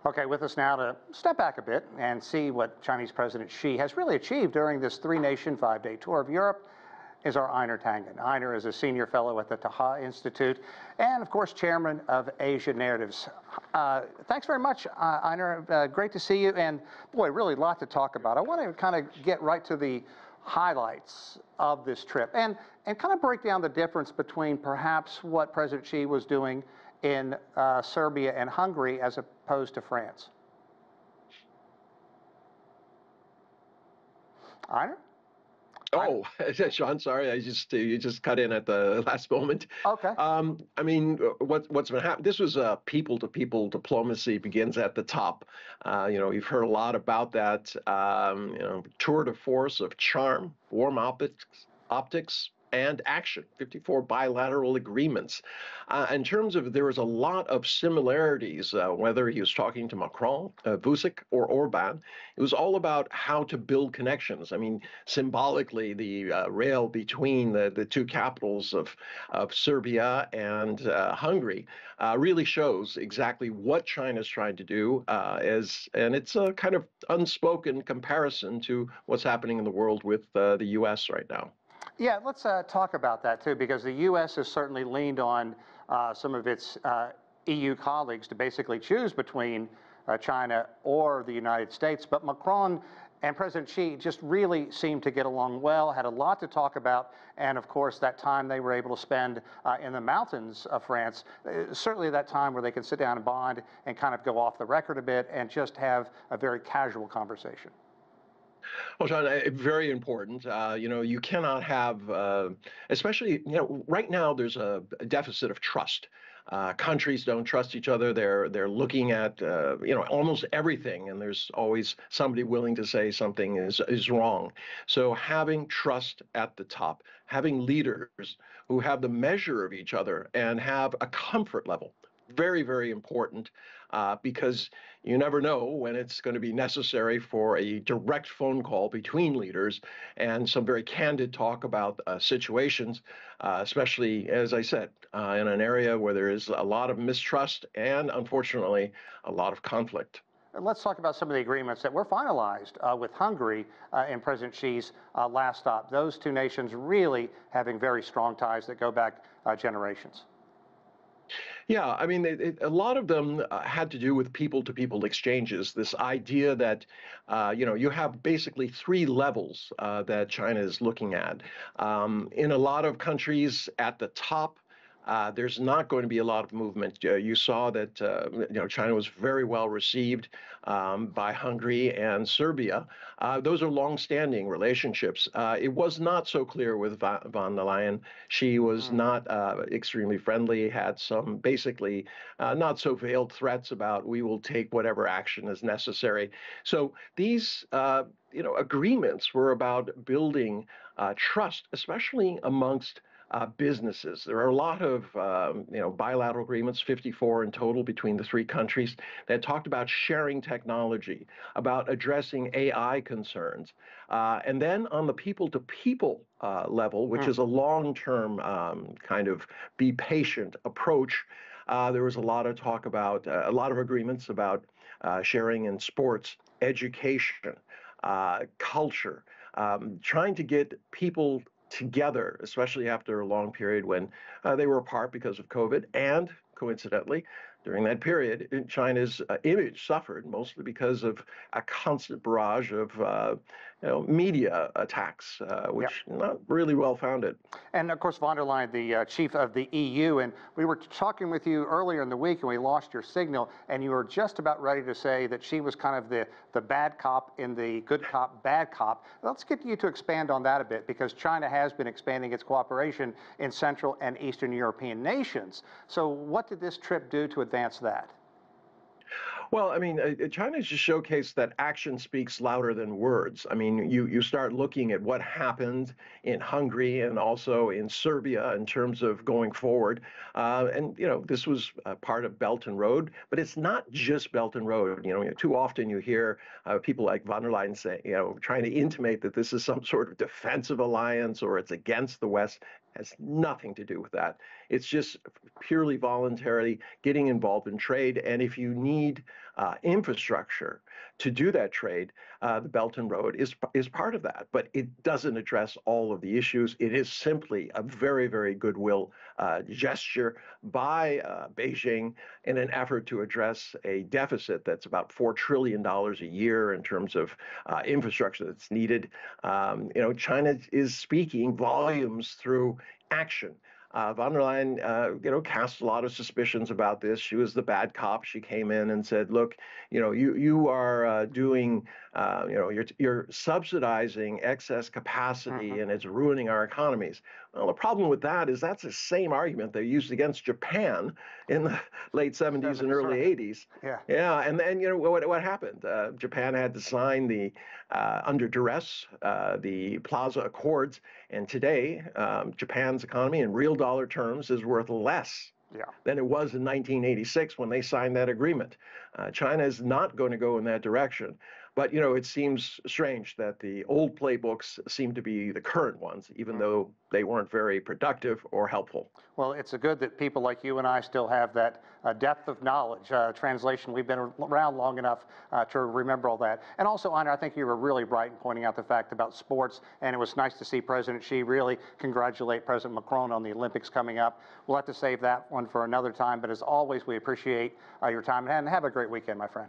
Okay, with us now to step back a bit and see what Chinese President Xi has really achieved during this three-nation, five-day tour of Europe is our Einar Tangen. Einar is a senior fellow at the Taihe Institute and, of course, chairman of Asia Narratives. Thanks very much, Einar. Great to see you. And, boy, really a lot to talk about. I want to kind of get right to the highlights of this trip and kind of break down the difference between perhaps what President Xi was doing in Serbia and Hungary as opposed to France. Einar? Oh, Sean, sorry, you just cut in at the last moment. Okay. I mean, what's been happening? This was a people-to-people diplomacy begins at the top. You've heard a lot about that. Tour de force of charm, warm optics, and action, 54 bilateral agreements. In terms of, there was a lot of similarities, whether he was talking to Macron, Vucic, or Orban. It was all about how to build connections. I mean, symbolically, the rail between the two capitals of Serbia and Hungary really shows exactly what China's trying to do, and it's a kind of unspoken comparison to what's happening in the world with the U.S. right now. Yeah, let's talk about that too, because the U.S. has certainly leaned on some of its EU colleagues to basically choose between China or the United States. But Macron and President Xi just really seemed to get along well, had a lot to talk about, and of course that time they were able to spend in the mountains of France, certainly that time where they can sit down and bond and kind of go off the record a bit and just have a very casual conversation. Well, John, very important. You cannot have, especially, right now there's a deficit of trust. Countries don't trust each other. They're looking at, almost everything, and there's always somebody willing to say something is wrong. So having trust at the top, having leaders who have the measure of each other and have a comfort level. Very, very important, because you never know when it's going to be necessary for a direct phone call between leaders and some very candid talk about situations, especially, as I said, in an area where there is a lot of mistrust and, unfortunately, a lot of conflict. Let's talk about some of the agreements that were finalized with Hungary in President Xi's last stop. Those two nations really having very strong ties that go back generations. Yeah, I mean, a lot of them had to do with people-to-people exchanges. This idea that, you have basically three levels that China is looking at. In a lot of countries at the top, there's not going to be a lot of movement. You saw that China was very well received by Hungary and Serbia. Those are long-standing relationships. It was not so clear with von der Leyen. She was not extremely friendly, had some basically not so veiled threats about we will take whatever action is necessary. So these agreements were about building trust, especially amongst businesses. There are a lot of bilateral agreements, 54 in total between the three countries, that talked about sharing technology, about addressing AI concerns. And then on the people-to-people level, which is a long-term kind of be patient approach, there was a lot of talk about, a lot of agreements about sharing in sports, education, culture, trying to get people together, especially after a long period when they were apart because of COVID. And coincidentally, during that period, China's image suffered mostly because of a constant barrage of media attacks, which not really well founded. And of course, von der Leyen, the chief of the EU, and we were talking with you earlier in the week and we lost your signal, and you were just about ready to say that she was kind of the bad cop in the good cop, bad cop. Let's get you to expand on that a bit, because China has been expanding its cooperation in Central and Eastern European nations. So what did this trip do to advance that? Well, I mean, China's just showcased that action speaks louder than words. I mean, you start looking at what happened in Hungary and also in Serbia in terms of going forward. And, this was part of Belt and Road, but it's not just Belt and Road. Too often you hear people like von der Leyen say, trying to intimate that this is some sort of defensive alliance or it's against the West. Has nothing to do with that. It's just purely voluntarily getting involved in trade. And if you need infrastructure to do that trade. The Belt and Road is part of that, but it doesn't address all of the issues. It is simply a very, very goodwill gesture by Beijing in an effort to address a deficit that's about $4 trillion a year in terms of infrastructure that's needed. China is speaking volumes through action. Von der Leyen, cast a lot of suspicions about this. She was the bad cop. She came in and said, "Look, you are doing, you're subsidizing excess capacity, and it's ruining our economies." Well, the problem with that is that's the same argument they used against Japan in the late 70s and early 80s. Yeah, and then what happened? Japan had to sign the under duress the Plaza Accords, and today Japan's economy in real dollar terms is worth less than it was in 1986 when they signed that agreement. China is not going to go in that direction. But, it seems strange that the old playbooks seem to be the current ones, even though they weren't very productive or helpful. Well, it's good that people like you and I still have that depth of knowledge. Translation, we've been around long enough to remember all that. And also, Einar, I think you were really bright in pointing out the fact about sports, and it was nice to see President Xi really congratulate President Macron on the Olympics coming up. We'll have to save that one for another time, but as always, we appreciate your time, and have a great weekend, my friend.